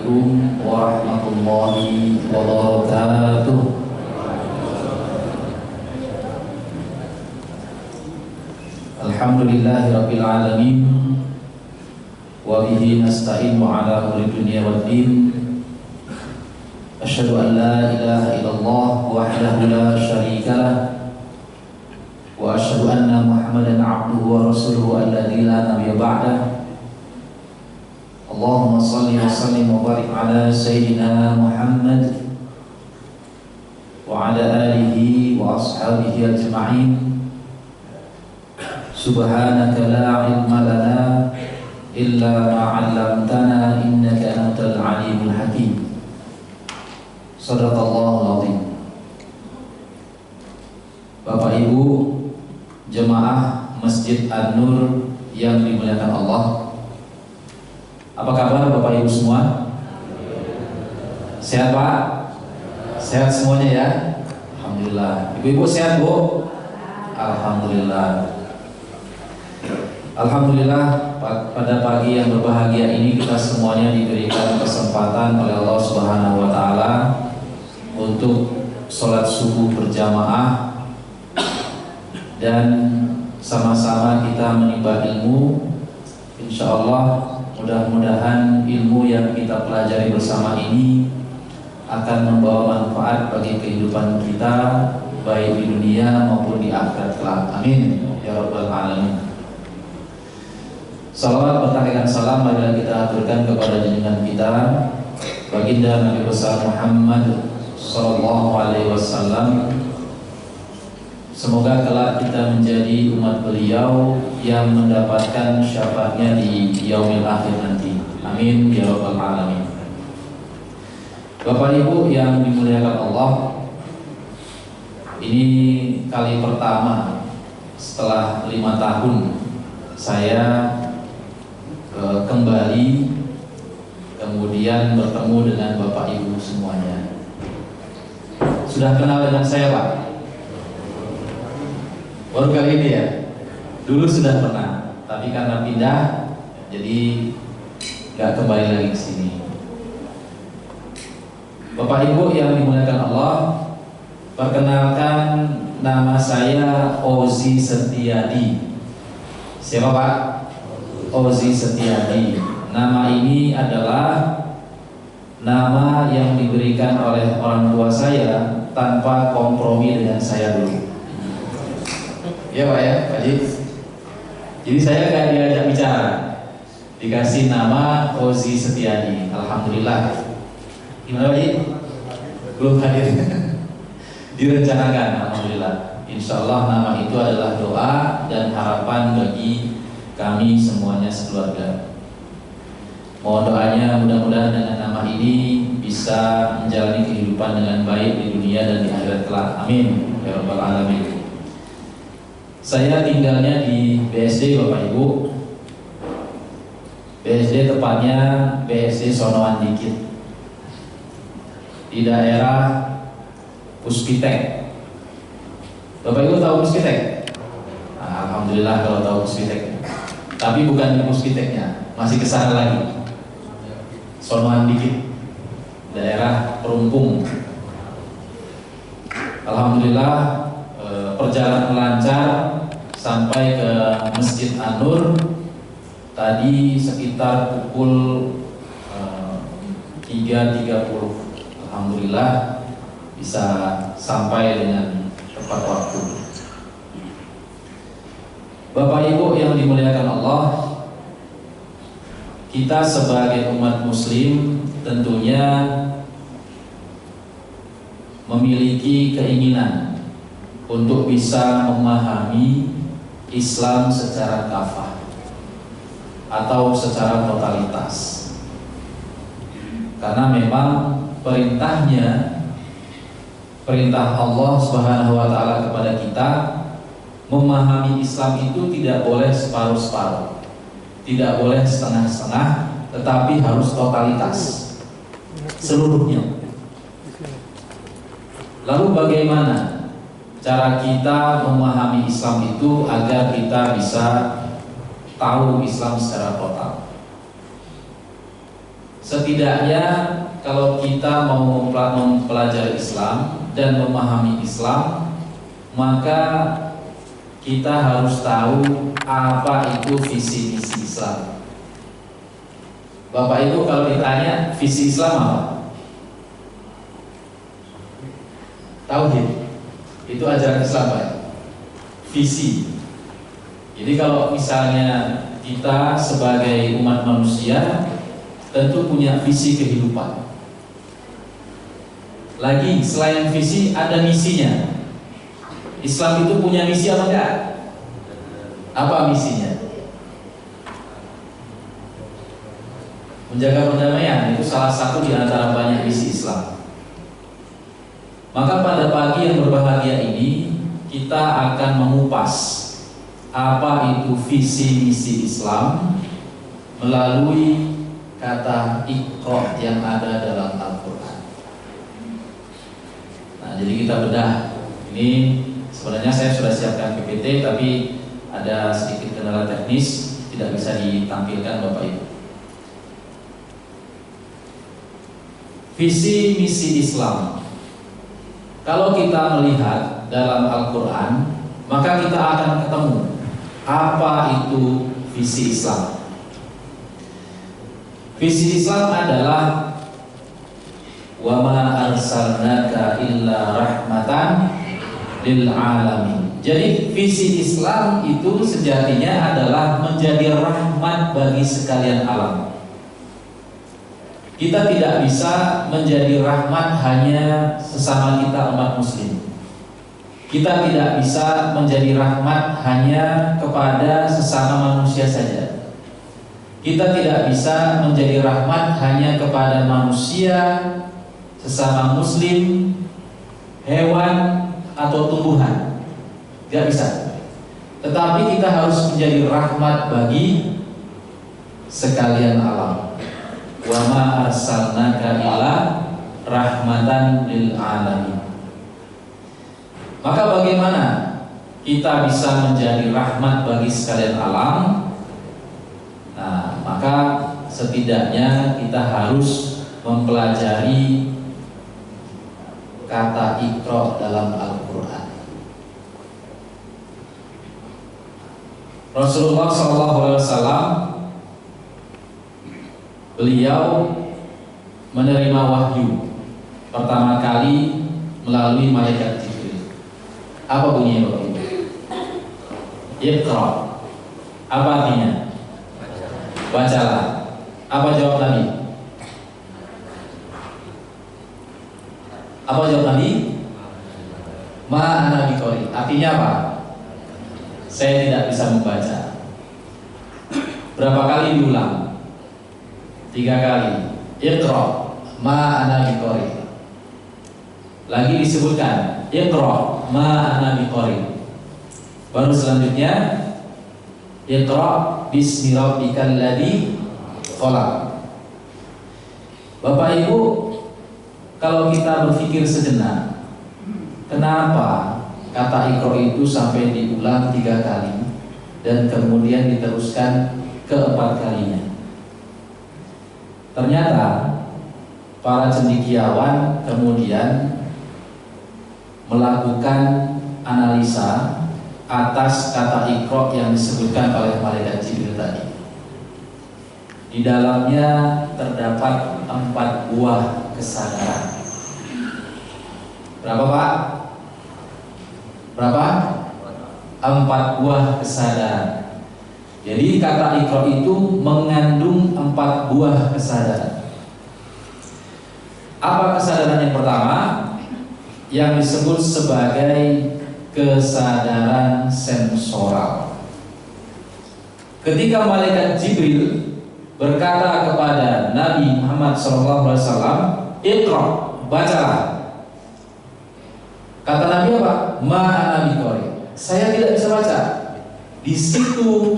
Assalamualaikum warahmatullahi wabarakatuh. Alhamdulillahirabbil alamin wa bihi nasta'inu ala umuri dunya waddin. Asyhadu an la ilaha illallah wahdahu la syarikalah wa asyhadu anna Muhammadan abduhu wa rasuluhu alladzi la nabiyya ba'dah. Allahumma shalli wa sallim wa barik ala sayyidina Muhammad wa ala alihi wa ashabihi ajma'in. Subhanaka la ilma lana illa ma 'allamtana innaka antal alimul hakim. Shadaqallahul azim. Bapak Ibu jemaah Masjid An-Nur yang dimuliakan Allah, apa kabar Bapak Ibu semua? Sehat Pak? Sehat semuanya ya? Alhamdulillah. Ibu-ibu sehat Bu? Alhamdulillah. Alhamdulillah, pada pagi yang berbahagia ini kita semuanya diberikan kesempatan oleh Allah Subhanahu wa taala untuk sholat subuh berjamaah dan sama-sama kita menimba ilmu. Insya Allah mudah-mudahan ilmu yang kita pelajari bersama ini akan membawa manfaat bagi kehidupan kita baik di dunia maupun di akhirat kelak. Amin ya rabbal alamin. Salawat bertahikan salam marilah kita aturkan kepada junjungan kita baginda Nabi besar Muhammad sallallahu alaihi wasallam. Semoga kelak kita menjadi umat beliau yang mendapatkan syafaatnya di yaumil akhir nanti. Amin ya rabbal alamin. Bapak Ibu yang dimuliakan Allah, ini kali pertama setelah 5 tahun saya kembali kemudian bertemu dengan Bapak Ibu semuanya. Sudah kenal dengan saya Pak? Baru kali ini ya? Dulu sudah pernah, tapi karena pindah jadi gak kembali lagi ke sini. Bapak Ibu yang dimuliakan Allah, perkenalkan nama saya Ozi Setiadi. Siapa Pak? Ozi Setiadi. Nama ini adalah nama yang diberikan oleh orang tua saya tanpa kompromi dengan saya dulu. Ya Pak ya, Pak Haji. Jadi saya gak diajak bicara, dikasih nama Ozi Setiadi. Alhamdulillah. Gimana Pak Haji? Belum hadir. Direncanakan, alhamdulillah. Insya Allah nama itu adalah doa dan harapan bagi kami semuanya sekeluarga. Mohon doanya mudah-mudahan dengan nama ini bisa menjalani kehidupan dengan baik di dunia dan di akhirat kelak. Amin ya rabbal alamin. Saya tinggalnya di BSD Bapak Ibu. BSD tepatnya BSD Sonoan Dikit, di daerah Puspitek. Bapak Ibu tahu Puspitek? Nah, alhamdulillah kalau tahu Puspitek. Tapi bukan di Puspiteknya, masih ke sana lagi. Sonoan Dikit, daerah Perumpung. Alhamdulillah perjalanan lancar sampai ke Masjid An-Nur tadi sekitar pukul 3.30. Alhamdulillah bisa sampai dengan tepat waktu. Bapak Ibu yang dimuliakan Allah, kita sebagai umat muslim tentunya memiliki keinginan untuk bisa memahami Islam secara kafah atau secara totalitas. Karena memang perintah Allah Subhanahu wa taala kepada kita memahami Islam itu tidak boleh separuh-separuh, tidak boleh setengah-setengah, tetapi harus totalitas seluruhnya. Lalu bagaimana cara kita memahami Islam itu agar kita bisa tahu Islam secara total? setidaknya kalau kita mau mempelajari Islam dan memahami Islam, maka kita harus tahu apa itu visi misi Islam. Bapak Ibu kalau ditanya visi Islam apa? Tauhid. Itu ajaran Islam, Pak. Visi. Jadi kalau misalnya kita sebagai umat manusia tentu punya visi kehidupan. Lagi selain visi ada misinya. Islam itu punya misi apa enggak? Apa misinya? Menjaga perdamaian itu salah satu di antara banyak misi Islam. Maka pada pagi yang berbahagia ini kita akan mengupas apa itu visi misi Islam melalui kata Iqra yang ada dalam Al-Quran. Nah, jadi kita bedah. Ini sebenarnya saya sudah siapkan PPT, tapi ada sedikit kendala teknis, tidak bisa ditampilkan Bapak Ibu. Visi misi Islam. Kalau kita melihat dalam Al-Quran, maka kita akan ketemu apa itu visi Islam. Visi Islam adalah wa ma arsalnaka illa rahmatan lil alamin. Jadi visi Islam itu sejatinya adalah menjadi rahmat bagi sekalian alam. Kita tidak bisa menjadi rahmat hanya sesama kita umat muslim. Kita tidak bisa menjadi rahmat hanya kepada sesama manusia saja. Kita tidak bisa menjadi rahmat hanya kepada manusia, sesama muslim, hewan, atau tumbuhan. Tidak bisa. Tetapi kita harus menjadi rahmat bagi sekalian alam. Wa ma arsalnaka illa rahmatan lil alamin. Maka bagaimana kita bisa menjadi rahmat bagi sekalian alam? Nah, maka setidaknya kita harus mempelajari kata Iqra dalam Al-Quran. Rasulullah SAW beliau menerima wahyu pertama kali melalui malaikat Jibril. Apa bunyinya Bapak Ibu? Iqra. Apa artinya? Bacalah. Apa jawab Nabi? Apa jawab Nabi? Ma ana biqari. Artinya apa? Saya tidak bisa membaca. Berapa kali diulang? 3 kali. Iqra. Ma ana biqari. Lagi disebutkan Iqra. Ma ana biqari. Baru selanjutnya Iqra bismi rabbikal ladzi khalaq. Bapak Ibu, kalau kita berpikir sejenak, kenapa kata Iqra itu sampai diulang 3 kali dan kemudian diteruskan ke-4 kalinya? Ternyata para cendekiawan kemudian melakukan analisa atas kata Iqra yang disebutkan oleh malaikat Jibril tadi. Di dalamnya terdapat 4 buah kesadaran. Berapa Pak? Berapa? 4 buah kesadaran. Jadi kata Iqra itu mengandung 4 buah kesadaran. Apa kesadaran yang pertama? Yang disebut sebagai kesadaran sensoral. Ketika malaikat Jibril berkata kepada Nabi Muhammad SAW, Iqra, bacalah. Kata Nabi apa? Ma ana biqari. Saya tidak bisa baca. Di situ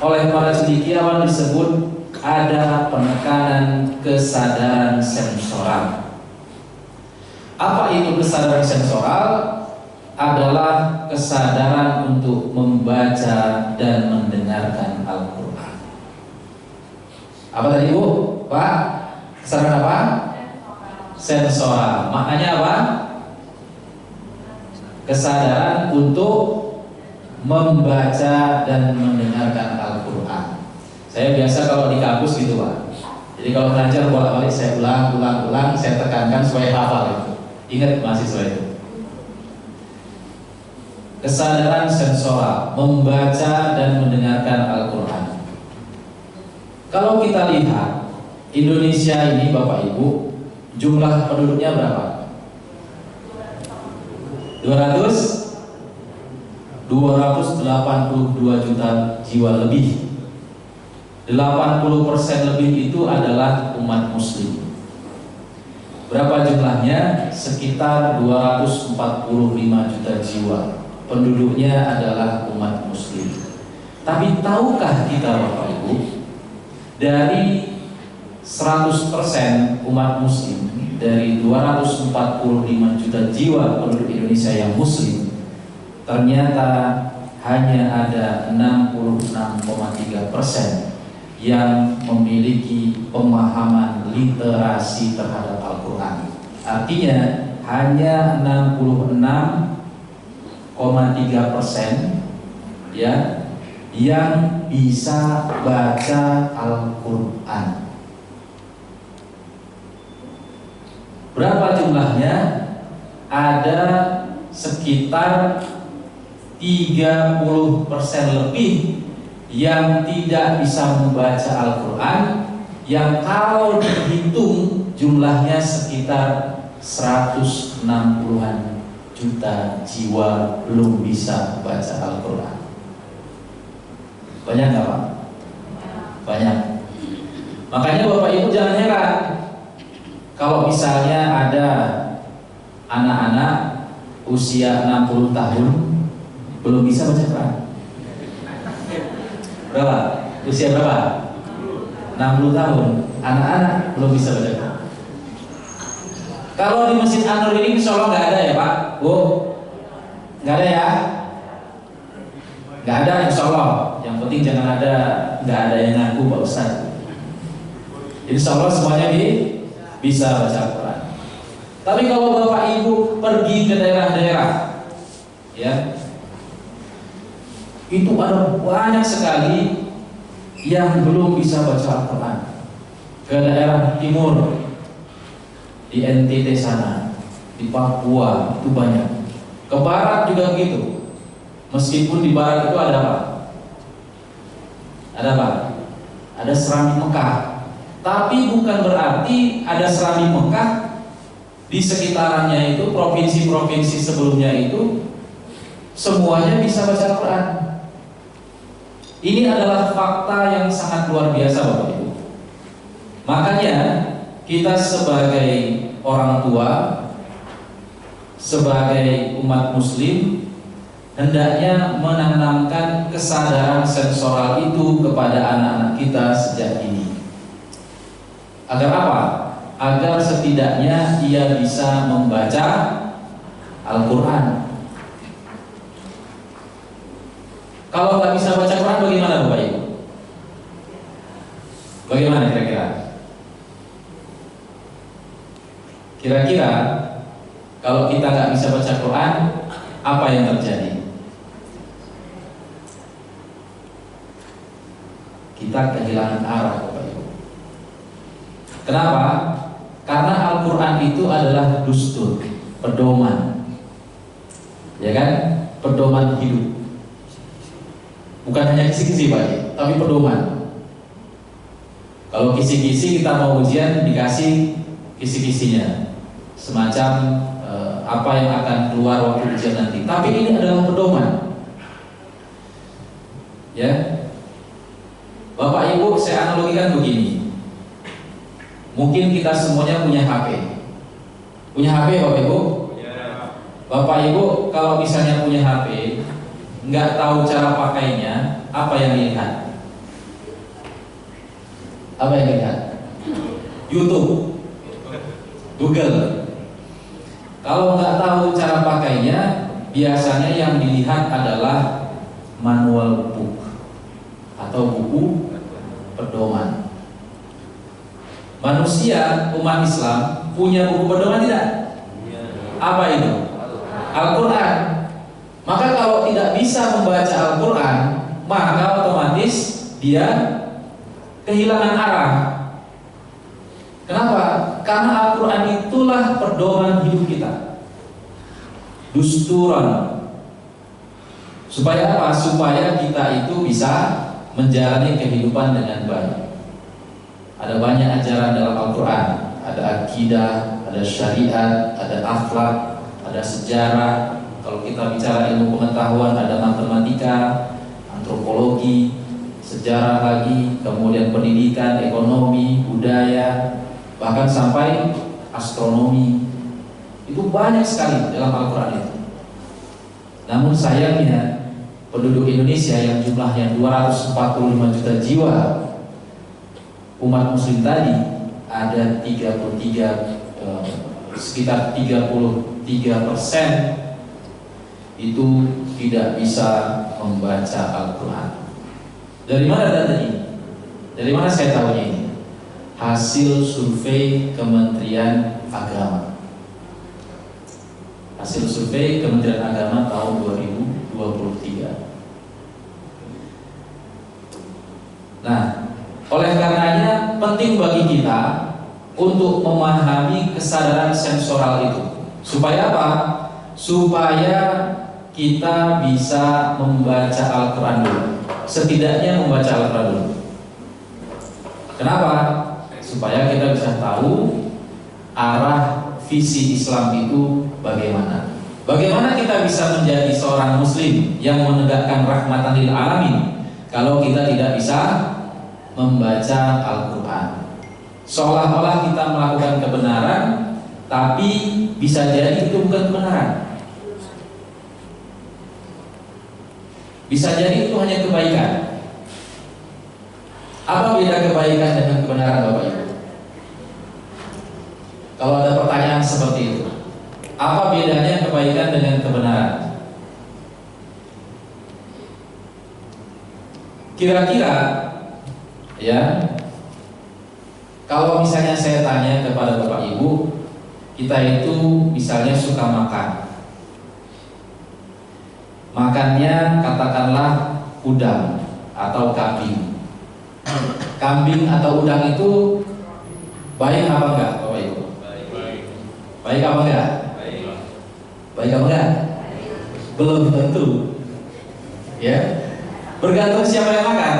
oleh para cendekiawan disebut ada penekanan kesadaran sensoral. Apa itu kesadaran sensoral? Adalah kesadaran untuk membaca dan mendengarkan Al-Quran. Apa tadi Bu? Pak? Kesadaran apa? Sensoral. Maknanya apa? Kesadaran untuk membaca dan mendengarkan Al-Quran. Saya biasa kalau di kampus gitu Pak. Jadi kalau belajar bolak-balik saya ulang, saya tekankan supaya hafal itu. Ingat mahasiswa itu. Kesadaran sensoral, membaca dan mendengarkan Al-Quran. Kalau kita lihat Indonesia ini Bapak Ibu, jumlah penduduknya berapa? 282 juta jiwa lebih. 80% lebih itu adalah umat muslim. Berapa jumlahnya? Sekitar 245 juta jiwa. Penduduknya adalah umat muslim. Tapi tahukah kita Bapak Ibu, dari 100% umat muslim, dari 245 juta jiwa penduduk Indonesia yang muslim, ternyata hanya ada 66,3% yang memiliki pemahaman literasi terhadap Al-Quran. Artinya hanya 66,3% ya yang bisa baca Al-Quran. Berapa jumlahnya? Ada sekitar 30% lebih yang tidak bisa membaca Al-Quran, yang kalau dihitung jumlahnya sekitar 160-an juta jiwa belum bisa baca Al-Quran. Banyak nggak Pak? Banyak. Makanya Bapak Ibu jangan heran kalau misalnya ada anak-anak usia 60 tahun belum bisa baca Quran. Berapa? Usia berapa? 60 tahun. Anak-anak belum bisa baca Quran. Kalau di Masjid An-Nur ini insya Allah nggak ada ya Pak, Bu? Nggak ada ya? Nggak ada insya Allah. Yang penting jangan ada, nggak ada yang ngaku Pak Ustaz. Insya Allah semuanya bisa baca Quran. Tapi kalau Bapak Ibu pergi ke daerah-daerah, ya, itu ada banyak sekali yang belum bisa baca Al-Quran. Ke daerah timur, di NTT sana, di Papua itu banyak. Ke barat juga begitu. Meskipun di barat itu ada apa? Ada apa? Ada Serambi Mekah. Tapi bukan berarti ada Serambi Mekah di sekitarannya itu, provinsi-provinsi sebelumnya itu semuanya bisa baca Al-Quran. Ini adalah fakta yang sangat luar biasa Bapak Ibu. Makanya kita sebagai orang tua, sebagai umat muslim, hendaknya menanamkan kesadaran sensoral itu kepada anak-anak kita sejak dini. Agar apa? Agar setidaknya ia bisa membaca Al-Quran. Kalau nggak bisa baca Quran bagaimana Bapak Ibu? Bagaimana kira-kira? Kira-kira kalau kita nggak bisa baca Quran, apa yang terjadi? Kita kehilangan arah Bapak Ibu. Kenapa? Karena Al-Quran itu adalah dustur, pedoman, ya kan? Pedoman hidup. Bukan hanya kisi-kisi Pak, tapi pedoman. Kalau kisi-kisi kita mau ujian dikasih kisi-kisinya, semacam apa yang akan keluar waktu ujian nanti. Tapi ini adalah pedoman. Ya, Bapak Ibu, saya analogikan begini. Mungkin kita semuanya punya HP. Punya HP Bapak Ibu? Bapak Ibu kalau misalnya punya HP, nggak tahu cara pakainya, apa yang dilihat? Apa yang dilihat? YouTube, Google. Kalau nggak tahu cara pakainya, biasanya yang dilihat adalah manual book atau buku pedoman. Manusia, umat Islam punya buku pedoman tidak? Apa itu? Al-Quran. Maka kalau tidak bisa membaca Al-Quran, maka otomatis dia kehilangan arah. Kenapa? Karena Al-Quran itulah pedoman hidup kita, dusturan. Supaya apa? Supaya kita itu bisa menjalani kehidupan dengan baik. Ada banyak ajaran dalam Al-Quran. Ada akidah, ada syariat, ada akhlak, ada sejarah. Kalau kita bicara ilmu pengetahuan, ada matematika, antropologi, sejarah lagi, kemudian pendidikan, ekonomi, budaya, bahkan sampai astronomi. Itu banyak sekali dalam Al-Quran itu. Namun sayangnya penduduk Indonesia yang jumlahnya 245 juta jiwa, umat muslim tadi ada sekitar 33% itu tidak bisa membaca Al-Quran. Dari mana data ini? Dari mana saya tahunya ini? Hasil survei Kementerian Agama. Hasil survei Kementerian Agama tahun 2023. Nah, oleh karenanya penting bagi kita untuk memahami kesadaran sensoral itu. Supaya apa? Supaya kita bisa membaca Al-Quran dulu. Setidaknya membaca Al-Quran dulu. Kenapa? Supaya kita bisa tahu arah visi Islam itu bagaimana. Bagaimana kita bisa menjadi seorang muslim yang menegakkan rahmatan lil alamin kalau kita tidak bisa membaca Al-Quran. Seolah-olah kita melakukan kebenaran, tapi bisa jadi itu bukan kebenaran. Bisa jadi itu hanya kebaikan. Apa beda kebaikan dengan kebenaran, Bapak Ibu? Kalau ada pertanyaan seperti itu, apa bedanya kebaikan dengan kebenaran? Kira-kira, ya, kalau misalnya saya tanya kepada Bapak Ibu, kita itu misalnya suka makan. Makannya katakanlah udang atau kambing. Kambing atau udang itu baik apa enggak, Bapak Ibu? Baik apa enggak? Baik apa enggak? Belum tentu. Ya. Bergantung siapa yang makan.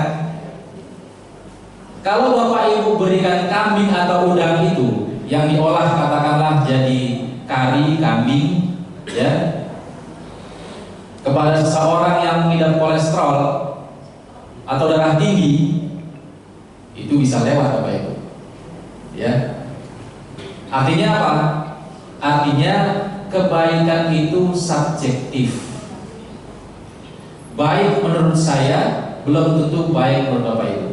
Kalau Bapak Ibu berikan kambing atau udang itu yang diolah katakanlah jadi kari kambing, ya, kepada seseorang yang mengidap kolesterol atau darah tinggi, itu bisa lewat, Bapak Ibu. Ya. Artinya apa? Artinya kebaikan itu subjektif. Baik menurut saya belum tentu baik menurut Bapak Ibu.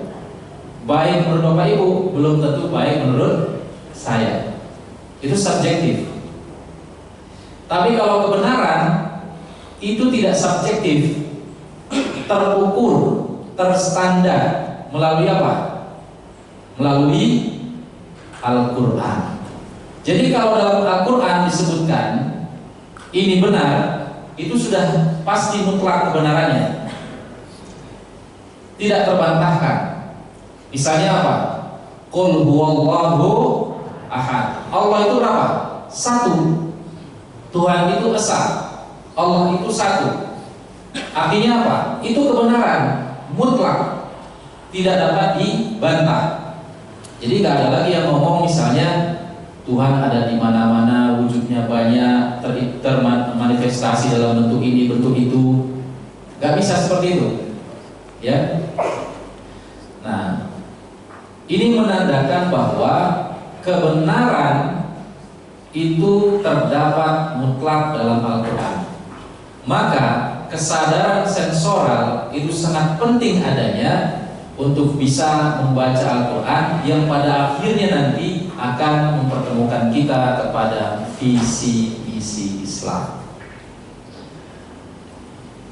Baik menurut Bapak Ibu belum tentu baik menurut saya. Itu subjektif. Tapi kalau kebenaran itu tidak subjektif, terukur, terstandar melalui apa? Melalui Al-Quran. Jadi kalau dalam Al-Quran disebutkan ini benar, itu sudah pasti mutlak kebenarannya, tidak terbantahkan. Misalnya apa? Qul huwallahu ahad. Allah itu berapa? Satu. Tuhan itu esa. Allah itu satu. Artinya apa? Itu kebenaran mutlak, tidak dapat dibantah. Jadi nggak ada lagi yang ngomong misalnya Tuhan ada di mana-mana, wujudnya banyak, termanifestasi dalam bentuk ini, bentuk itu. Nggak bisa seperti itu, ya. Nah, ini menandakan bahwa kebenaran itu terdapat mutlak dalam Al-Quran. Maka kesadaran sensoral itu sangat penting adanya untuk bisa membaca Al-Quran yang pada akhirnya nanti akan mempertemukan kita kepada visi misi Islam.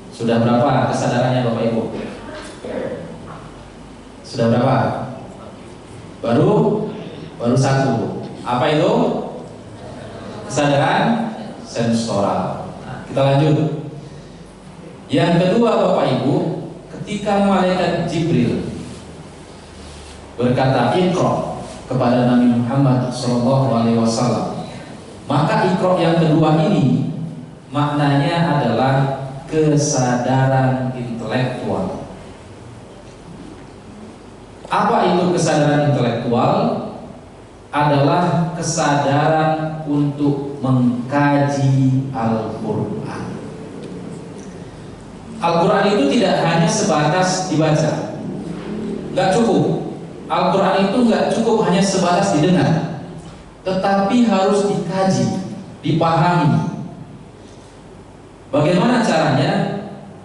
Sudah berapa kesadarannya Bapak Ibu? Sudah berapa? Baru Baru satu. Apa itu? Kesadaran sensoral. Nah, kita lanjut. Yang kedua Bapak Ibu, ketika malaikat Jibril berkata Iqra kepada Nabi Muhammad SAW, maka Iqra yang kedua ini maknanya adalah kesadaran intelektual. Apa itu kesadaran intelektual? Adalah kesadaran untuk mengkaji Al-Quran. Al-Quran itu tidak hanya sebatas dibaca, nggak cukup. Al-Quran itu nggak cukup hanya sebatas didengar, tetapi harus dikaji, dipahami. Bagaimana caranya?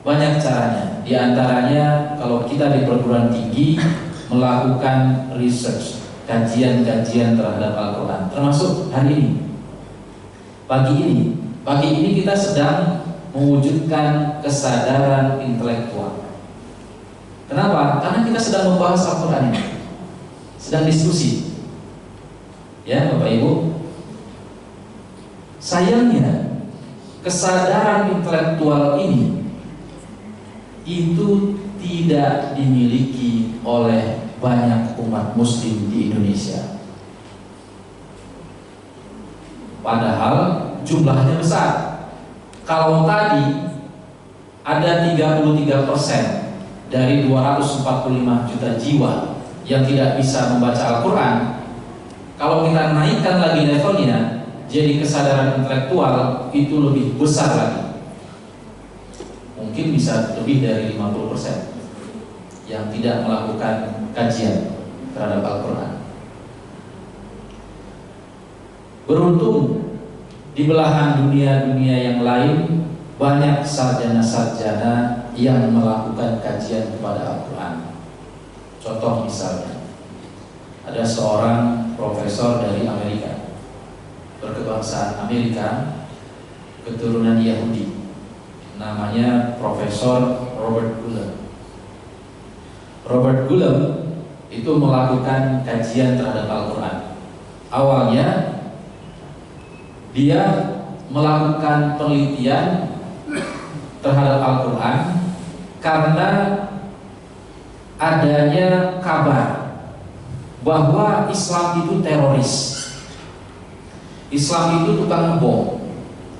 Banyak caranya. Di antaranya kalau kita di perguruan tinggi melakukan research, kajian-kajian terhadap Al-Quran, termasuk hari ini. Pagi ini kita sedang mewujudkan kesadaran intelektual. Kenapa? Karena kita sedang membahas Al-Quran ini, sedang diskusi. Ya Bapak Ibu, sayangnya kesadaran intelektual ini itu tidak dimiliki oleh banyak umat muslim di Indonesia. Padahal jumlahnya besar. Kalau tadi ada 33% dari 245 juta jiwa yang tidak bisa membaca Al-Quran, kalau kita naikkan lagi levelnya jadi kesadaran intelektual, itu lebih besar lagi. Mungkin bisa lebih dari 50% yang tidak melakukan kajian terhadap Al-Quran. Beruntung di belahan dunia-dunia yang lain banyak sarjana-sarjana yang melakukan kajian kepada Al-Quran. Contoh misalnya, ada seorang profesor dari Amerika, berkebangsaan Amerika, keturunan Yahudi, namanya Profesor Robert Gullem. Robert Gullem itu melakukan kajian terhadap Al-Quran. Awalnya dia melakukan penelitian terhadap Al-Quran karena adanya kabar bahwa Islam itu teroris, Islam itu tukang bom,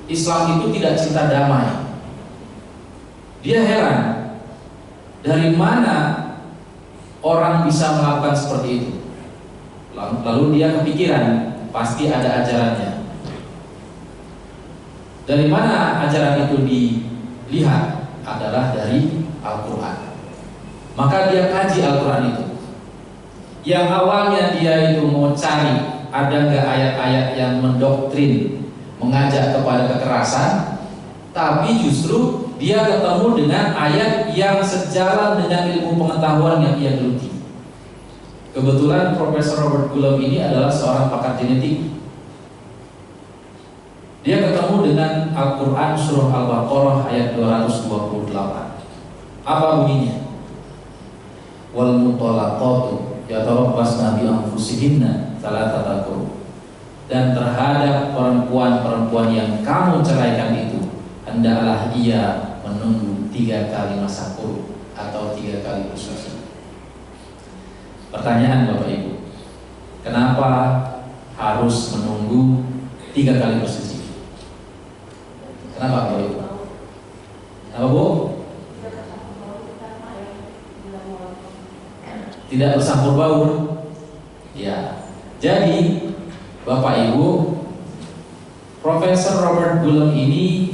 Islam itu tidak cinta damai. Dia heran, dari mana orang bisa melakukan seperti itu. Lalu dia kepikiran, pasti ada ajarannya. Dari mana ajaran itu dilihat? Adalah dari Al-Quran. Maka dia kaji Al-Quran itu. Yang awalnya dia itu mau cari ada nggak ayat-ayat yang mendoktrin, mengajak kepada kekerasan, tapi justru dia ketemu dengan ayat yang sejalan dengan ilmu pengetahuan yang ia geluti. Kebetulan Profesor Robert Gullem ini adalah seorang pakar genetik. Dia ketemu dengan Al-Quran surah Al-Baqarah ayat 228. Apa bunyinya? Wal mutallaqatu yatarabbasna bi anfusihinna thalathata quru. Dan terhadap perempuan-perempuan yang kamu ceraikan itu, hendaklah ia menunggu 3 kali masa quru atau 3 kali bersuci. Pertanyaan Bapak Ibu, kenapa harus menunggu 3 kali bersuci? Kenapa Bapak Ibu? Apa Bu? Tidak bercampur baur. Ya. Jadi Bapak Ibu, Profesor Robert Gullem ini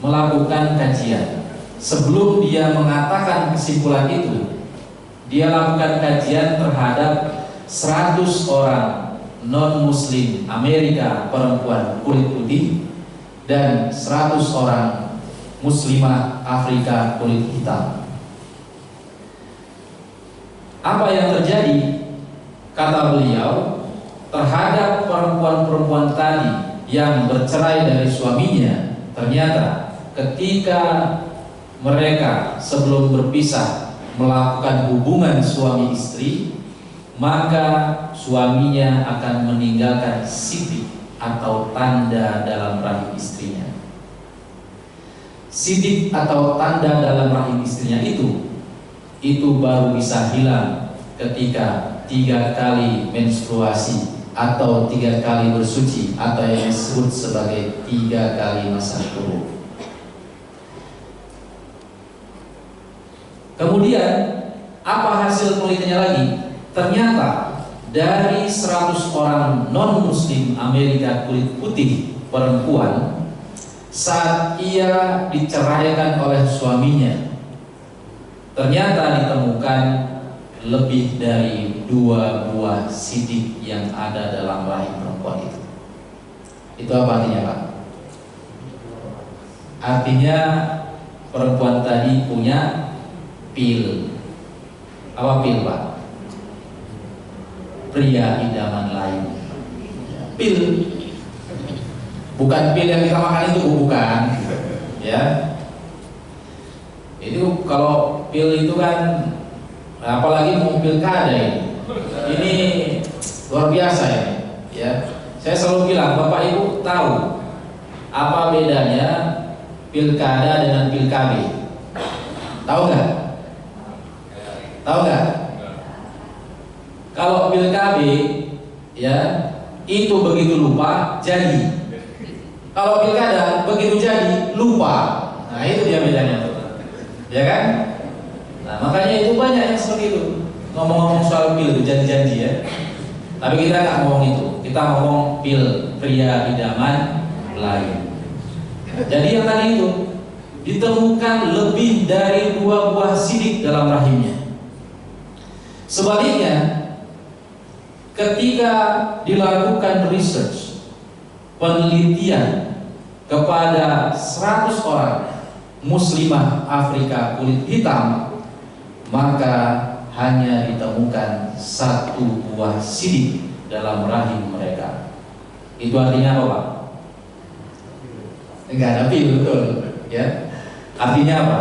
melakukan kajian. Sebelum dia mengatakan kesimpulan itu, dia lakukan kajian terhadap 100 orang non-muslim Amerika perempuan kulit putih dan 100 orang muslimah Afrika kulit hitam. Apa yang terjadi? Kata beliau, terhadap perempuan-perempuan tadi yang bercerai dari suaminya, ternyata ketika mereka sebelum berpisah melakukan hubungan suami istri, maka suaminya akan meninggalkan sidik atau tanda dalam rahim istrinya. Sidik atau tanda dalam rahim istrinya itu baru bisa hilang ketika 3 kali menstruasi atau 3 kali bersuci atau yang disebut sebagai 3 kali masa turun. Kemudian apa hasil penelitiannya lagi? Ternyata dari 100 orang non-muslim Amerika kulit putih perempuan, saat ia diceraikan oleh suaminya, ternyata ditemukan lebih dari 2 buah sidik yang ada dalam rahim perempuan itu. Itu apa artinya, Pak? Artinya perempuan tadi punya pil. Apa pil, Pak? Pria idaman lain. Pil. Bukan pil yang kita makan itu, bukan. Ya. Itu kalau pil itu kan, apalagi mau pilkada ini. Ini luar biasa ini, ya. Saya selalu bilang, Bapak Ibu tahu apa bedanya pilkada dengan pil KB? Tahu nggak? Tahu nggak? Kalau pil KB, ya, itu begitu lupa jadi. Kalau pilkada begitu jadi lupa. Nah, itu dia bedanya, ya kan? Nah, makanya itu banyak yang seperti itu. Ngomong-ngomong soal pil itu janji-janji ya. Tapi kita nggak ngomong itu. Kita ngomong pil pria idaman lain. Jadi yang tadi itu ditemukan lebih dari 2 buah sidik dalam rahimnya. Sebaliknya, ketika dilakukan research, penelitian kepada 100 orang muslimah Afrika kulit hitam, maka hanya ditemukan 1 buah sidik dalam rahim mereka. Itu artinya apa, Pak? Enggak ada pil, betul, ya. Artinya apa?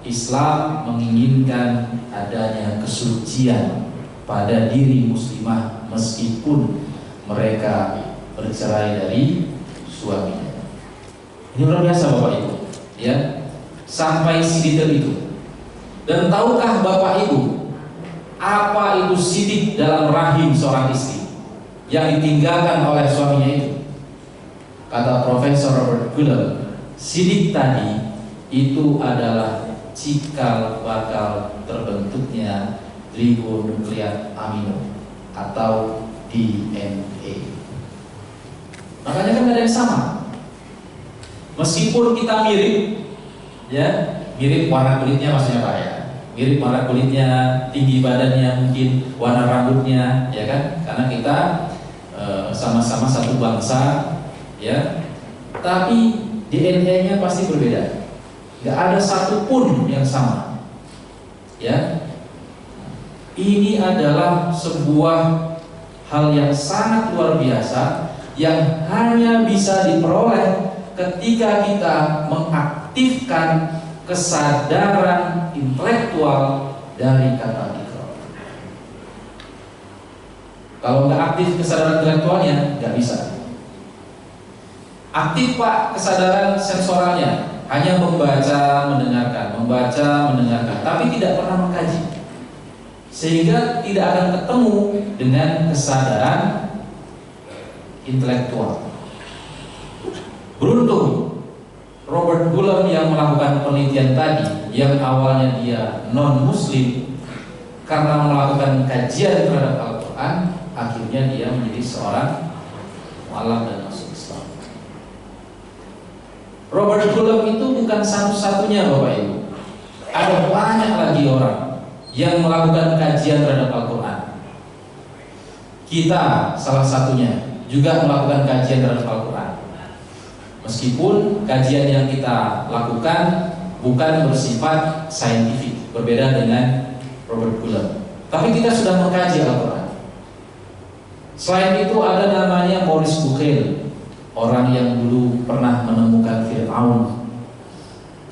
Islam menginginkan adanya kesucian pada diri muslimah meskipun mereka bercerai dari suaminya. Ini luar biasa, Bapak Ibu, ya. Sampai sedetail itu. Dan tahukah Bapak Ibu apa itu sidik dalam rahim seorang istri yang ditinggalkan oleh suaminya itu? Kata Profesor Robert Gullem, sidik tadi itu adalah cikal bakal terbentuknya ribonukleat amino atau DNA. Makanya kan ada yang sama. Meskipun kita mirip, ya, mirip warna kulitnya maksudnya Pak ya, mirip warna kulitnya, tinggi badannya, mungkin warna rambutnya, ya kan? Karena kita sama-sama satu bangsa, ya. Tapi DNA-nya pasti berbeda. Gak ada satupun yang sama, ya. Ini adalah sebuah hal yang sangat luar biasa yang hanya bisa diperoleh ketika kita mengaktifkan kesadaran intelektual dari kata ikrar. Kalau nggak aktif kesadaran intelektualnya, nggak bisa. Aktif Pak kesadaran sensoralnya, hanya membaca, mendengarkan, tapi tidak pernah mengkaji, sehingga tidak akan ketemu dengan kesadaran intelektual. Beruntung Robert Gullem yang melakukan penelitian tadi, yang awalnya dia non-muslim, karena melakukan kajian terhadap Al-Quran, akhirnya dia menjadi seorang mu'alaf dan masuk Islam. Robert Gullem itu bukan satu-satunya Bapak Ibu. Ada banyak lagi orang yang melakukan kajian terhadap Al-Quran. Kita salah satunya juga melakukan kajian terhadap Al-Quran. Meskipun kajian yang kita lakukan bukan bersifat saintifik, berbeda dengan Robert Gullem, tapi kita sudah mengkaji Al-Quran. Selain itu ada namanya Maurice Bucaille, orang yang dulu pernah menemukan Fir'aun.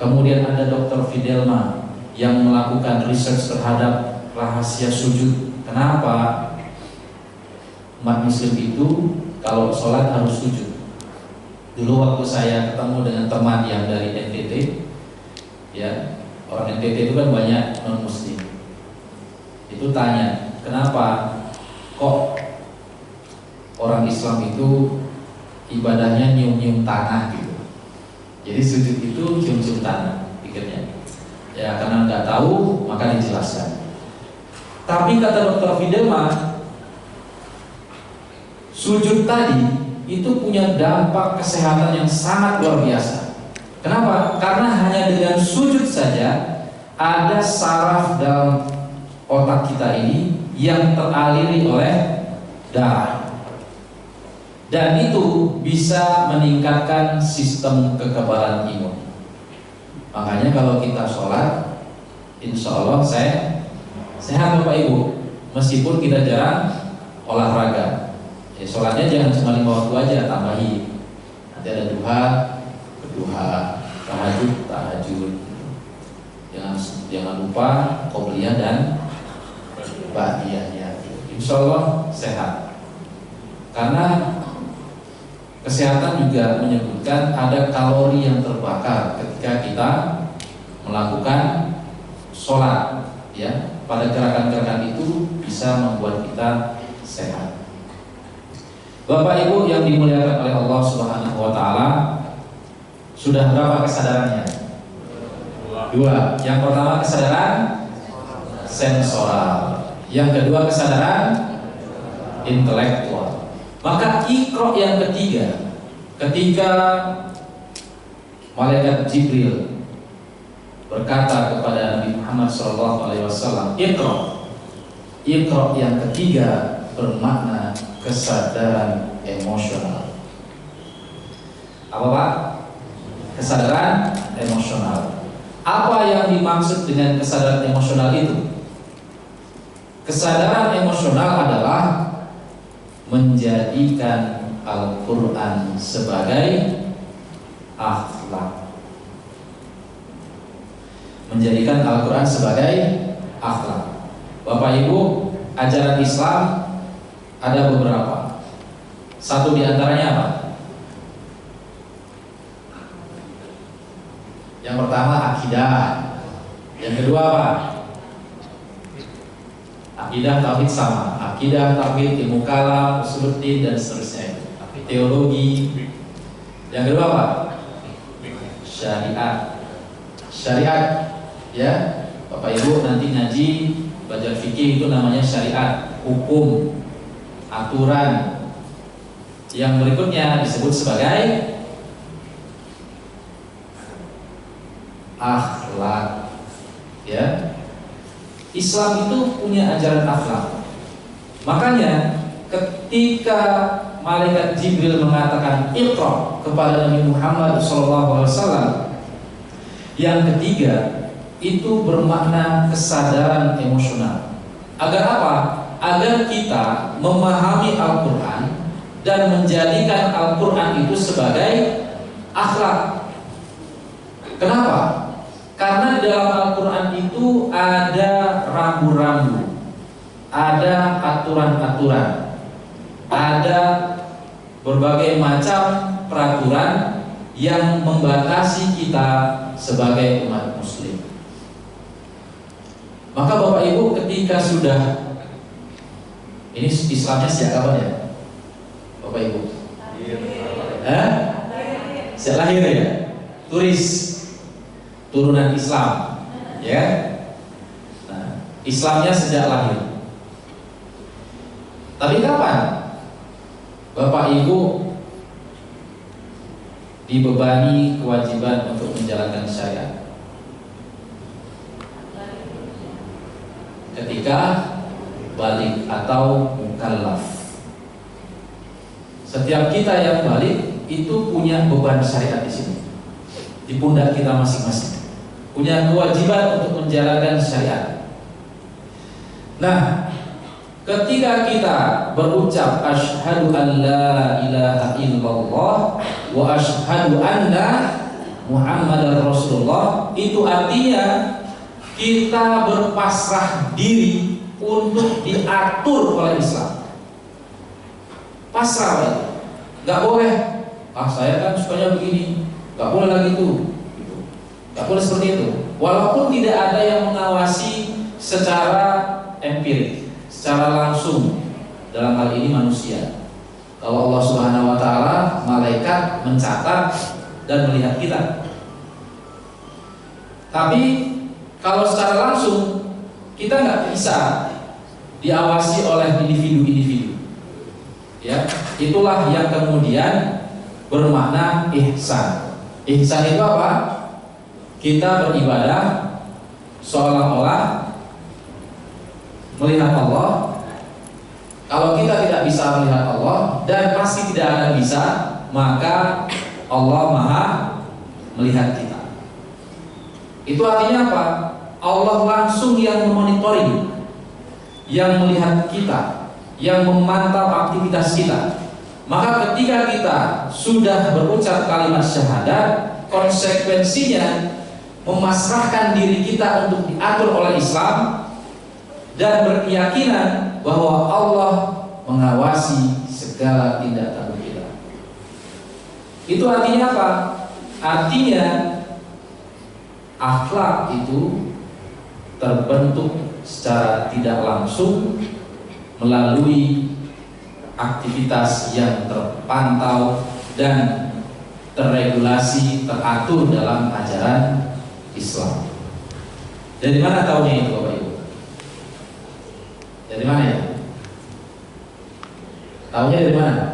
Kemudian ada Dr. Fidelma yang melakukan research terhadap rahasia sujud. Kenapa? umat muslim itu kalau sholat harus sujud. Dulu waktu saya ketemu dengan teman yang dari NTT, ya, orang NTT itu kan banyak non muslim. Itu tanya, kenapa kok orang Islam itu ibadahnya nyium-nyium tanah gitu. Jadi sujud itu cium-cium tanah, pikirnya. Ya karena nggak tahu maka dijelaskan. Tapi kata Dr. Fidelma, sujud tadi itu punya dampak kesehatan yang sangat luar biasa. Kenapa? Karena hanya dengan sujud saja ada saraf dalam otak kita ini yang teraliri oleh darah. Dan itu bisa meningkatkan sistem kekebalan imun. Makanya kalau kita sholat, insya Allah sehat Bapak Ibu. Meskipun kita jarang olahraga, ya sholatnya jangan cuma 5 waktu aja, tambahi. Nanti ada duha, tahajud. Jangan lupa qobliyah dan ba'diyahnya. Insya Allah sehat. Karena kesehatan juga menyebutkan ada kalori yang terbakar ketika kita melakukan sholat, ya. Pada gerakan-gerakan itu bisa membuat kita sehat. Bapak Ibu yang dimuliakan oleh Allah Subhanahu wa taala, sudah berapa kesadarannya? 2. Yang pertama kesadaran sensoral, yang kedua kesadaran intelektual. Maka Iqra yang ketiga, ketika malaikat Jibril berkata kepada Nabi Muhammad SAW, Iqra yang ketiga bermakna kesadaran emosional. Apa Pak? Kesadaran emosional. Apa yang dimaksud dengan kesadaran emosional itu? Kesadaran emosional adalah menjadikan Al-Quran sebagai akhlak. Menjadikan Al-Quran sebagai akhlak. Bapak Ibu, ajaran Islam ada beberapa. Satu di antaranya apa? Yang pertama akidah. Yang kedua apa? Akidah tauhid sama. Akidah tauhid, ilmu kalam, usuluddin dan seterusnya. Teologi. Yang kedua apa? Syariat. Ya, Bapak Ibu nanti ngaji belajar fikih itu namanya syariat, hukum, aturan. Yang berikutnya disebut sebagai akhlak. Ya, Islam itu punya ajaran akhlak. Makanya ketika malaikat Jibril mengatakan Iqra kepada Nabi Muhammad SAW, yang ketiga itu bermakna kesadaran emosional. Agar apa? Agar kita memahami Al-Quran dan menjadikan Al-Quran itu sebagai akhlak. Kenapa? Karena di dalam Al-Quran itu ada rambu-rambu, ada aturan-aturan, ada berbagai macam peraturan yang membatasi kita sebagai umat muslim. Maka Bapak Ibu ketika sudah, ini Islamnya sejak kapan ya Bapak Ibu? Sejak lahir ya? Turis, turunan Islam, ya. Nah, Islamnya sejak lahir. Tapi kapan Bapak Ibu dibebani kewajiban untuk menjalankan syariat? Ketika balik atau mukallaf. Setiap kita yang balik itu punya beban syariat di sini, di pundak kita masing-masing, punya kewajiban untuk menjalankan syariat. Nah, ketika kita berucap asyhadu an la ilaha illallah wa asyhadu anna Muhammadar Rasulullah, itu artinya kita berpasrah diri untuk diatur oleh Islam. pasrah itu. Nggak boleh. Saya kan sukanya begini, nggak boleh lagi itu. Nggak boleh seperti itu. Walaupun tidak ada yang mengawasi secara empirik, secara langsung, dalam hal ini manusia. Kalau Allah Subhanahu Wa Taala, malaikat mencatat dan melihat kita. Tapi kalau secara langsung kita nggak bisa diawasi oleh individu-individu. Ya, itulah yang kemudian bermakna ihsan. Ihsan itu apa? Kita beribadah seolah-olah melihat Allah. Kalau kita tidak bisa melihat Allah dan pasti tidak akan bisa, maka Allah Maha melihat kita. Itu artinya apa? Allah langsung yang memonitoring, yang melihat kita, yang memantau aktivitas kita. Maka ketika kita sudah berucap kalimat syahadat, konsekuensinya memasrahkan diri kita untuk diatur oleh Islam dan berkeyakinan bahwa Allah mengawasi segala tindak tanduk kita. Itu artinya apa? Artinya akhlak itu terbentuk secara tidak langsung melalui aktivitas yang terpantau dan terregulasi, teratur dalam ajaran Islam. Dari mana tahunya itu Bapak Ibu? Dari mana ya? Tahunya dari mana?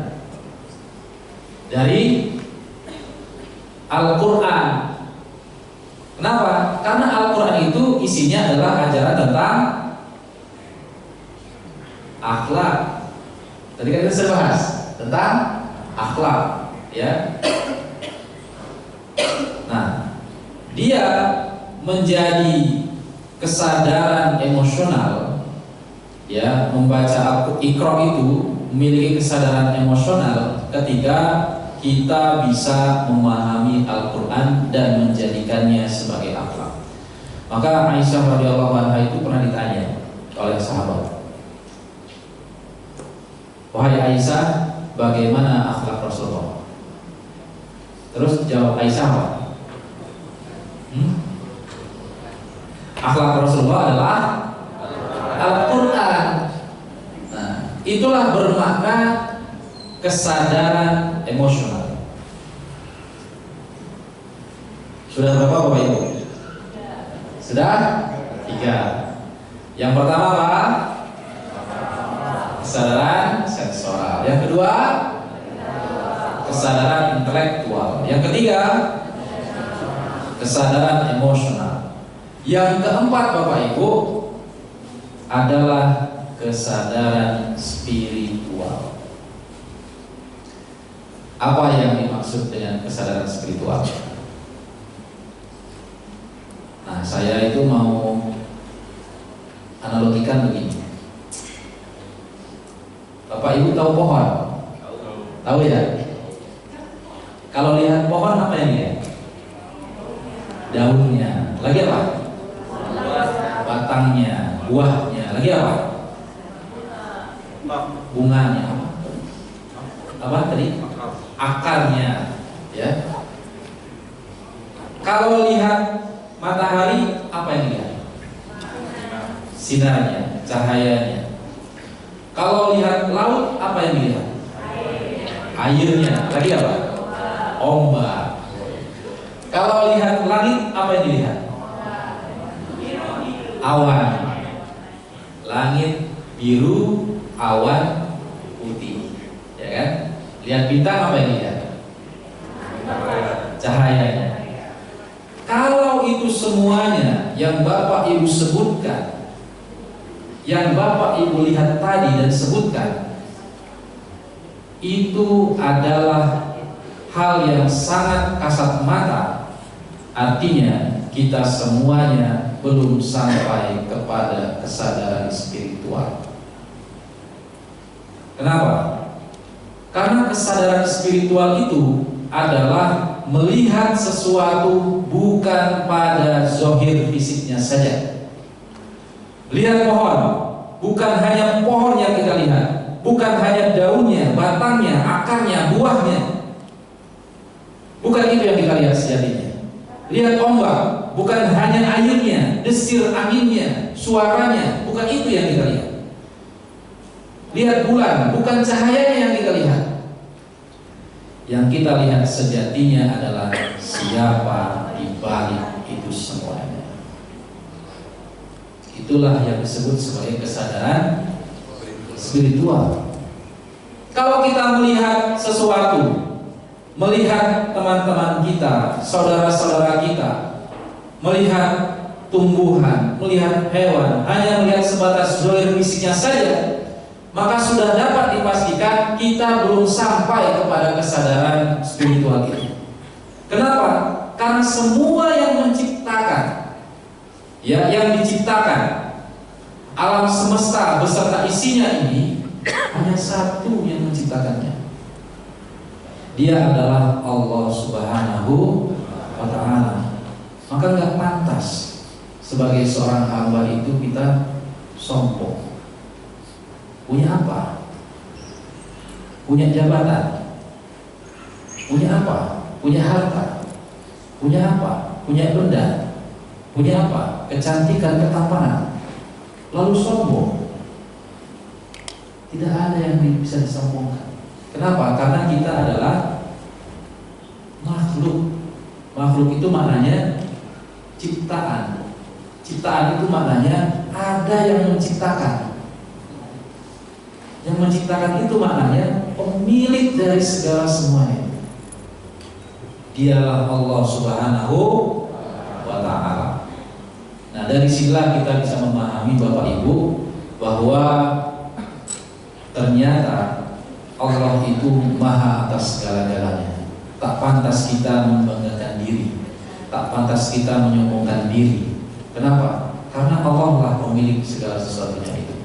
Dari Al-Quran. Kenapa? Karena Al-Quran itu isinya adalah ajaran tentang akhlak. Tadi kan kita sudah bahas tentang akhlak, ya. Nah, dia menjadi kesadaran emosional, ya. Membaca Iqra itu memiliki kesadaran emosional ketika kita bisa memahami Al-Quran dan menjadikannya sebagai akhlak. Maka Aisyah radhiyallahu anha itu pernah ditanya oleh sahabat, "Wahai Aisyah, bagaimana akhlak Rasulullah?" Terus jawab Aisyah apa? Akhlak Rasulullah adalah Al-Quran. Nah, itulah bermakna kesadaran emosional. Sudah berapa Bapak Ibu? Sudah? 3. Yang pertama apa? Kesadaran sensoral. Yang kedua, kesadaran intelektual. Yang ketiga, kesadaran emosional. Yang keempat Bapak Ibu adalah kesadaran spiritual. Apa yang dimaksud dengan kesadaran spiritual? Nah, saya itu mau analogikan begini. Bapak Ibu tahu pohon? Tahu ya? Kalau lihat pohon apa yang lihat? Daunnya. Lagi apa? Batangnya, buahnya. Lagi apa? Bunganya. Apa tadi? Akarnya, ya. Kalau lihat matahari, apa yang dilihat? Sinarnya, cahayanya. Kalau lihat laut, apa yang dilihat? Airnya. Lagi apa? Ombak. Kalau lihat langit, apa yang dilihat? Awan. Langit biru, awan putih, ya kan? Lihat bintang, apa yang dilihat? Cahayanya. Kalau itu semuanya yang Bapak Ibu sebutkan, yang Bapak Ibu lihat tadi dan sebutkan, itu adalah hal yang sangat kasat mata. Artinya kita semuanya belum sampai kepada kesadaran spiritual. Kenapa? Karena kesadaran spiritual itu adalah melihat sesuatu bukan pada zahir fisiknya saja. Lihat pohon, bukan hanya pohon yang kita lihat, bukan hanya daunnya, batangnya, akarnya, buahnya. Bukan itu yang kita lihat sejatinya. Lihat ombak, bukan hanya airnya, desir anginnya, suaranya, bukan itu yang kita lihat. Lihat bulan, bukan cahayanya yang kita lihat. Yang kita lihat sejatinya adalah siapa di balik itu semuanya. Itulah yang disebut sebagai kesadaran spiritual. Kalau kita melihat sesuatu, melihat teman-teman kita, saudara-saudara kita, melihat tumbuhan, melihat hewan, hanya melihat sebatas zahir fisiknya saja, maka sudah dapat dipastikan kita belum sampai kepada kesadaran spiritual itu. Kenapa? Karena semua yang menciptakan, yang diciptakan, alam semesta beserta isinya ini hanya satu yang menciptakannya. Dia adalah Allah Subhanahu wa Ta'ala. Maka nggak pantas sebagai seorang hamba itu kita sombong. Punya apa? Punya jabatan? Punya apa? Punya harta? Punya apa? Punya benda? Punya apa? Kecantikan, ketampanan. Lalu sombong. Tidak ada yang bisa disombongkan. Kenapa? Karena kita adalah makhluk. Makhluk itu maknanya ciptaan. Ciptaan itu maknanya ada yang menciptakan. Yang menciptakan itu maknanya pemilik dari segala semuanya. Dialah Allah Subhanahu wa Ta'ala. Nah, dari sinilah kita bisa memahami Bapak Ibu bahwa ternyata Allah itu maha atas segala-galanya. Tak pantas kita membanggakan diri, tak pantas kita menyombongkan diri. Kenapa? Karena Allah lah pemilik segala sesuatunya itu.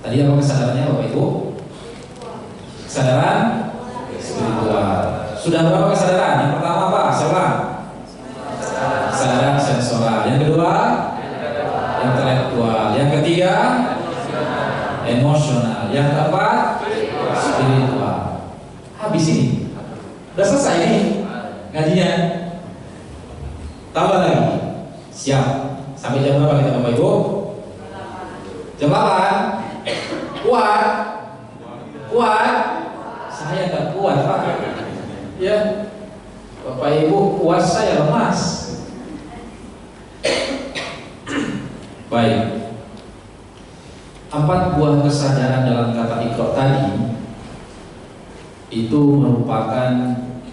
Tadi apa kesadarannya Bapak Ibu? Kesadaran spiritual. Sudah berapa kesadaran? Yang pertama apa? Siapa? Kesadaran sensoral. Yang kedua? Intelektual. Yang ketiga? Emosional. Yang keempat? Spiritual. Habis ini. Udah selesai ini ngajinya. Tambah lagi. Siap. Sampai jam berapa kita Bapak Ibu? Jam 8. Kuat. Kuat. Saya gak kuat Pak. Ya. Bapak Ibu kuat, saya lemas. Baik. 4 buah kesadaran dalam kata Iqra tadi itu merupakan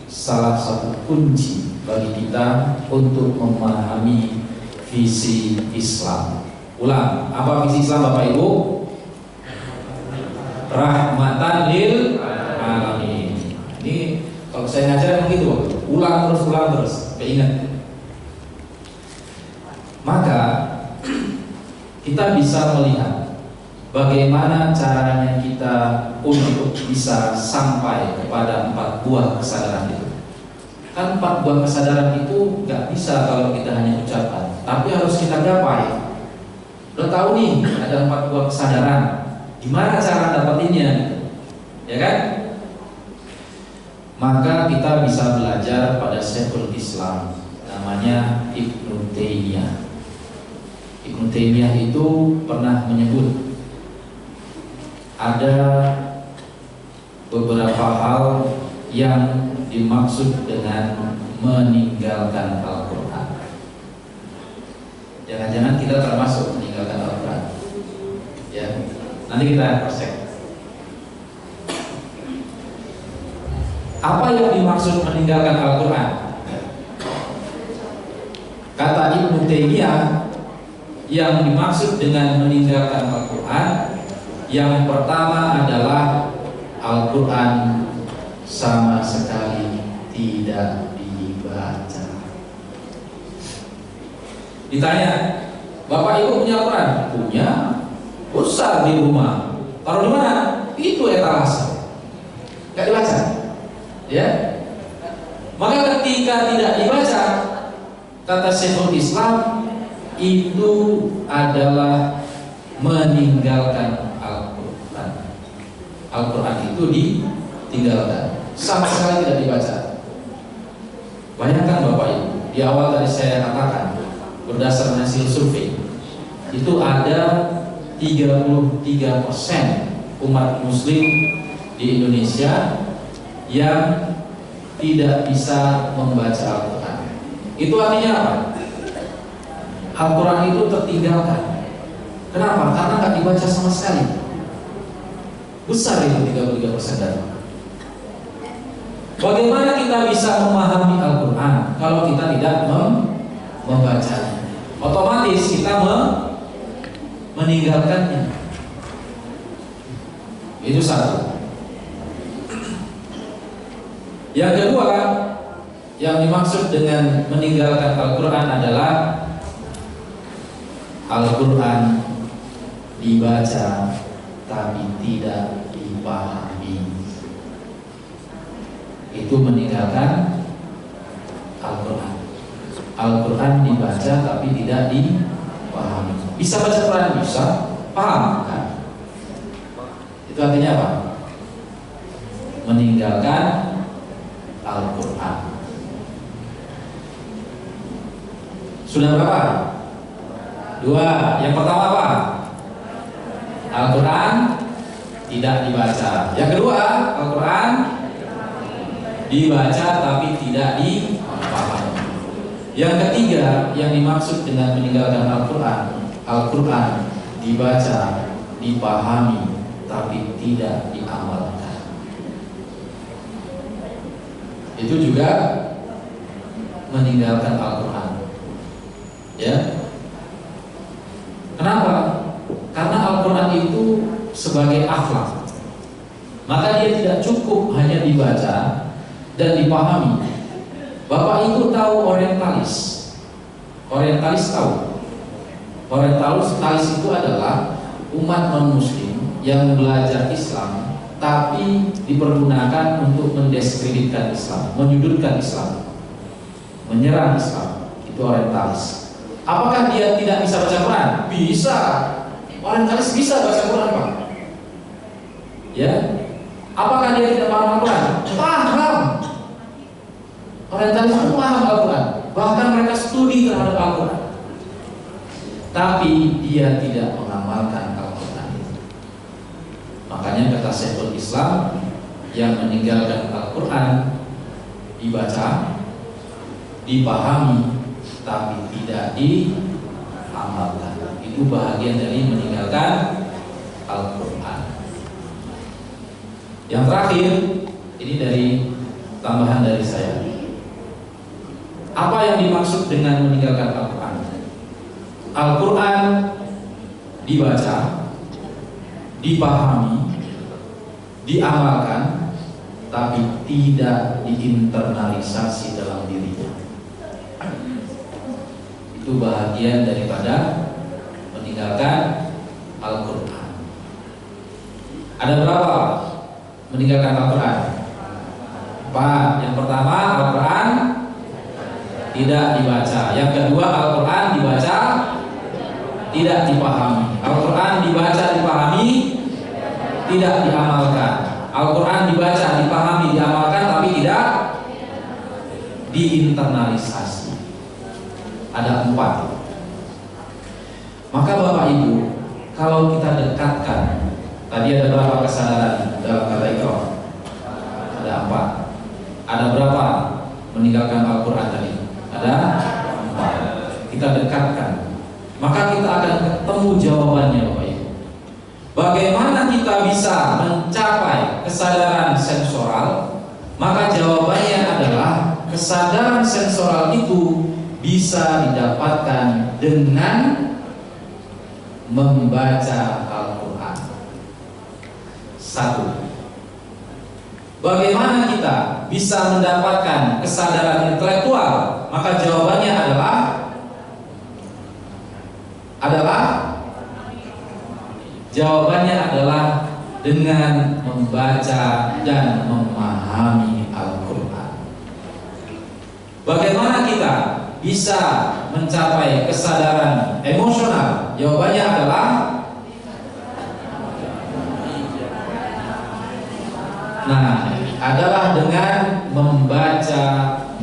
salah satu kunci bagi kita untuk memahami visi Islam. Ulang, apa visi Islam Bapak Ibu? Rahmatan lil alamin. Ini kalau saya ngajar emang gitu, ulang terus, ingat. Maka kita bisa melihat bagaimana caranya kita untuk bisa sampai kepada 4 buah kesadaran itu. Kan 4 buah kesadaran itu gak bisa kalau kita hanya ucapkan, tapi harus kita gapai. Udah tahu nih ada 4 buah kesadaran, gimana cara dapetinnya? Ya kan? Maka kita bisa belajar pada Syekhul Islam, namanya Ibnu Taimiyah. Ibnu Taimiyah itu pernah menyebut ada beberapa hal yang dimaksud dengan meninggalkan Al-Quran. Jangan-jangan kita termasuk meninggalkan Al-Quran. Ya, nanti kita cross-check. Apa yang dimaksud meninggalkan Al-Quran? Kata Ibnu Taimiyah, yang dimaksud dengan meninggalkan Al-Quran, yang pertama adalah Al-Quran sama sekali tidak dibaca. Ditanya, Bapak Ibu punya Al-Quran? Punya, besar di rumah. Taruh di mana? Itu etalase. Gak dibaca. Ya. Maka ketika tidak dibaca, kata Syekhul Islam, itu adalah meninggalkan Al-Quran. Al-Quran itu ditinggalkan, sama sekali tidak dibaca. Bayangkan Bapak Ibu, di awal tadi saya katakan berdasarkan hasil survei itu ada 33% umat muslim di Indonesia yang tidak bisa membaca Al-Quran. Itu artinya apa? Al-Quran itu tertinggalkan. Kenapa? Karena nggak dibaca sama sekali. Besar itu 33% dari. Bagaimana kita bisa memahami Al-Quran kalau kita tidak membacanya? Otomatis kita meninggalkannya. Itu satu. Yang kedua, yang dimaksud dengan meninggalkan Al-Quran adalah Al-Quran dibaca tapi tidak dipahami. Itu meninggalkan Al-Quran. Al-Quran dibaca tapi tidak dipahami. Bisa baca Quran? Bisa. Paham kan? Itu artinya apa? Meninggalkan Al-Quran. Sudah berapa? 2. Yang pertama apa? Al-Quran tidak dibaca. Yang kedua, Al-Quran dibaca tapi tidak dipahami. Yang ketiga, yang dimaksud dengan meninggalkan Al-Quran, Al-Quran dibaca, dipahami tapi tidak diamalkan. Itu juga meninggalkan Al-Quran. Ya. Kenapa? Karena Al-Quran itu sebagai akhlak. Maka dia tidak cukup hanya dibaca dan dipahami. Bapak Ibu tahu orientalis? Orientalis tahu? Orientalis itu adalah umat non-muslim yang belajar Islam tapi dipergunakan untuk mendiskreditkan Islam, menyudutkan Islam, menyerang Islam. Itu orientalis. Apakah dia tidak bisa baca Quran? Bisa. Orientalis bisa baca Quran, Pak. Ya. Apakah dia tidak paham Al-Quran? Paham. Orientalis itu paham Al-Quran. Bahkan mereka studi terhadap Al-Quran. Tapi dia tidak mengamalkan Al-Quran itu. Makanya kata Syekhul Islam, yang meninggalkan Al-Quran dibaca, dipahami, tapi tidak diamalkan. Itu bahagian dari meninggalkan Al-Quran. Yang terakhir, ini dari tambahan dari saya. Apa yang dimaksud dengan meninggalkan Al-Quran? Al-Quran dibaca, dipahami, diamalkan, tapi tidak diinternalisasi dalam dirinya. Itu bahagian daripada meninggalkan Al-Quran. Ada berapa meninggalkan Al-Quran? Pak, yang pertama Al-Quran tidak dibaca. Yang kedua Al-Quran dibaca, tidak dipahami. Al-Quran dibaca, dipahami, tidak diamalkan. Al-Quran dibaca, dipahami, diamalkan, tapi tidak diinternalisasi. Ada 4. Maka Bapak Ibu, kalau kita dekatkan, tadi ada berapa kesadaran dalam kata Iqra? Ada 4. Ada berapa meninggalkan Al-Quran tadi? Ada 4. Kita dekatkan, maka kita akan ketemu jawabannya, Bapak Ibu. Bagaimana kita bisa mencapai kesadaran sensoral? Maka jawabannya adalah kesadaran sensoral itu bisa didapatkan dengan membaca Al-Quran. 1. Bagaimana kita bisa mendapatkan kesadaran intelektual? Maka jawabannya adalah dengan membaca dan memahami Al-Quran. Bagaimana kita bisa mencapai kesadaran emosional? Jawabannya adalah Nah, adalah dengan membaca,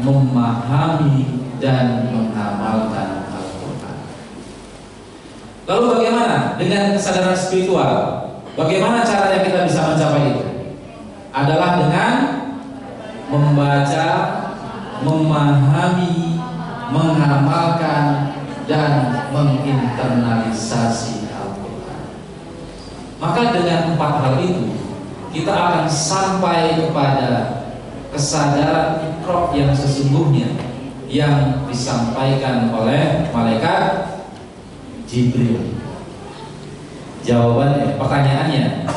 memahami, dan mengamalkan Al-Quran. Lalu bagaimana dengan kesadaran spiritual? Bagaimana caranya kita bisa mencapai itu? Adalah dengan membaca, memahami, mengamalkan, dan menginternalisasi Al-Quran. Maka dengan 4 hal itu kita akan sampai kepada kesadaran Iqra yang sesungguhnya yang disampaikan oleh malaikat Jibril. Jawabannya, pertanyaannya,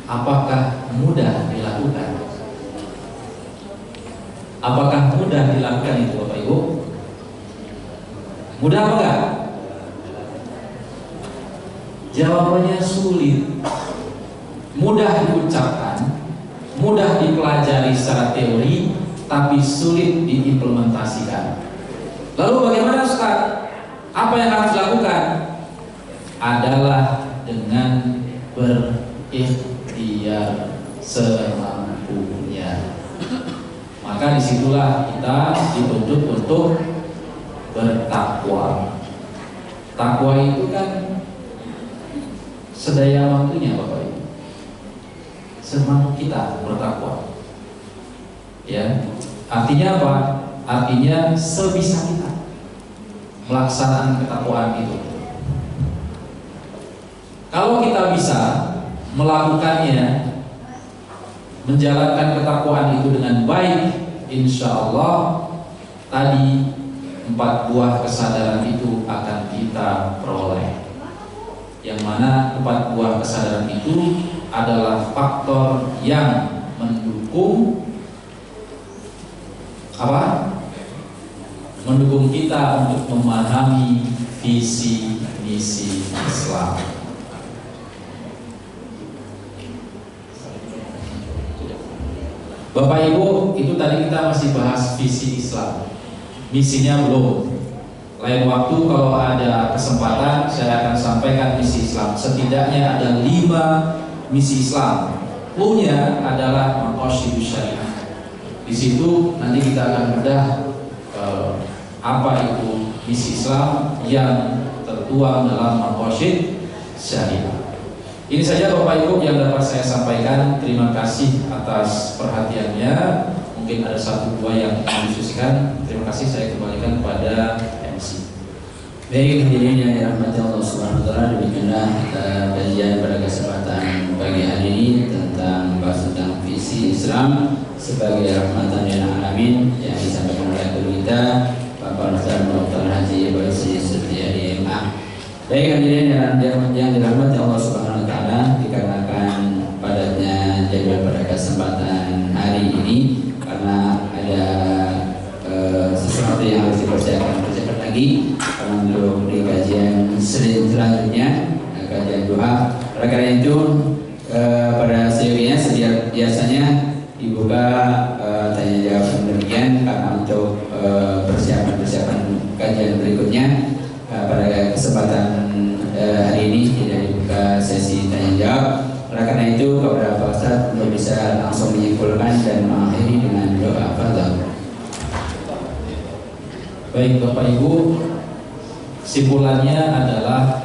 apakah mudah dilakukan? Apakah mudah dilakukan itu Bapak Ibu? Mudah apa enggak? Jawabannya sulit. Mudah diucapkan, mudah dipelajari secara teori, tapi sulit diimplementasikan. Lalu bagaimana Ustaz? Apa yang harus dilakukan? Adalah dengan berikhtiar semampunya. Maka disitulah kita dituntut untuk bertakwa. Takwa itu kan sedaya mampunya Bapak Ibu. Semampu kita bertakwa. Ya, artinya apa? Artinya sebisa kita melaksanakan ketakwaan itu. Kalau kita bisa melakukannya, menjalankan ketakwaan itu dengan baik, insya Allah tadi 4 buah kesadaran itu akan kita peroleh. Yang mana 4 buah kesadaran itu adalah faktor yang mendukung apa? Mendukung kita untuk memahami visi misi Islam. Bapak Ibu, itu tadi kita masih bahas visi Islam. Misinya belum. Lain waktu kalau ada kesempatan saya akan sampaikan misi Islam. Setidaknya ada 5 misi Islam. Cluenya adalah maqasidus syariah. Di situ nanti kita akan bedah apa itu misi Islam yang tertuang dalam maqasid syariah. Ini saja Bapak Ibu yang dapat saya sampaikan. Terima kasih atas perhatiannya. Mungkin ada 1-2 yang didiskusikan. Terima kasih, saya kembalikan kepada MC. Baik, hadirin yang dirahmati Allah Subhanahu wa taala, demikianlah kajian pada kesempatan pagi hari ini tentang bahas tentang visi Islam sebagai rahmatan lil alamin yang disampaikan oleh guru kita Bapak Ustaz Dr. Haji Ozi Setiadi MA. Baik, hadirin yang dirahmati Allah Subhanahu wa taala, dikarenakan padatnya jadwal pada kesempatan hari ini karena ada sesuatu yang harus dipersiapkan lagi untuk di kajian selanjutnya, kajian doa. Oleh karena itu pada sesinya biasanya dibuka tanya jawab demikian, karena untuk persiapan kajian berikutnya pada kesempatan hari ini tidak dibuka sesi tanya jawab. Oleh karena itu kepada Pak Ustaz untuk bisa langsung menyimpulkan dan mengakhiri dengan doa. Fadhil. Baik Bapak Ibu, kesimpulannya adalah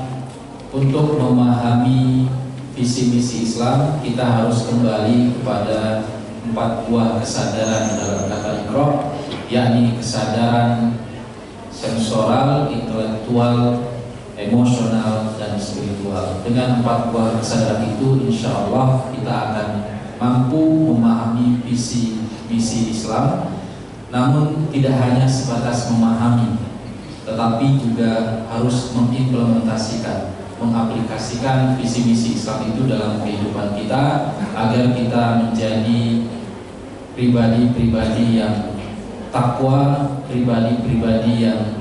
untuk memahami visi misi Islam kita harus kembali kepada 4 buah kesadaran dalam kata Iqra, yakni kesadaran sensoral, intelektual, emosional, dan spiritual. Dengan 4 buah kesadaran itu, insya Allah kita akan mampu memahami visi misi Islam. Namun tidak hanya sebatas memahami, tetapi juga harus mengimplementasikan, mengaplikasikan visi misi Islam itu dalam kehidupan kita, agar kita menjadi pribadi-pribadi yang takwa, pribadi-pribadi yang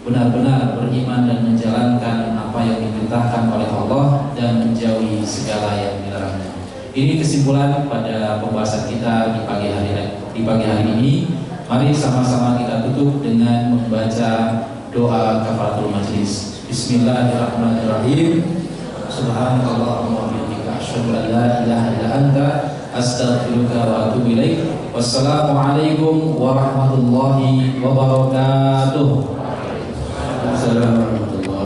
benar-benar beriman dan menjalankan apa yang diperintahkan oleh Allah dan menjauhi segala yang dilarangnya. Ini kesimpulan pada pembahasan kita di pagi hari ini. Mari sama-sama kita tutup dengan membaca doa kafaratul majlis. Bismillahirrahmanirrahim. Subhanakallahumma wa bihamdika asyhadu an la ilaha illa anta astaghfiruka wa atubu ilaik. Wassalamualaikum warahmatullahi wabarakatuh. Assalamualaikum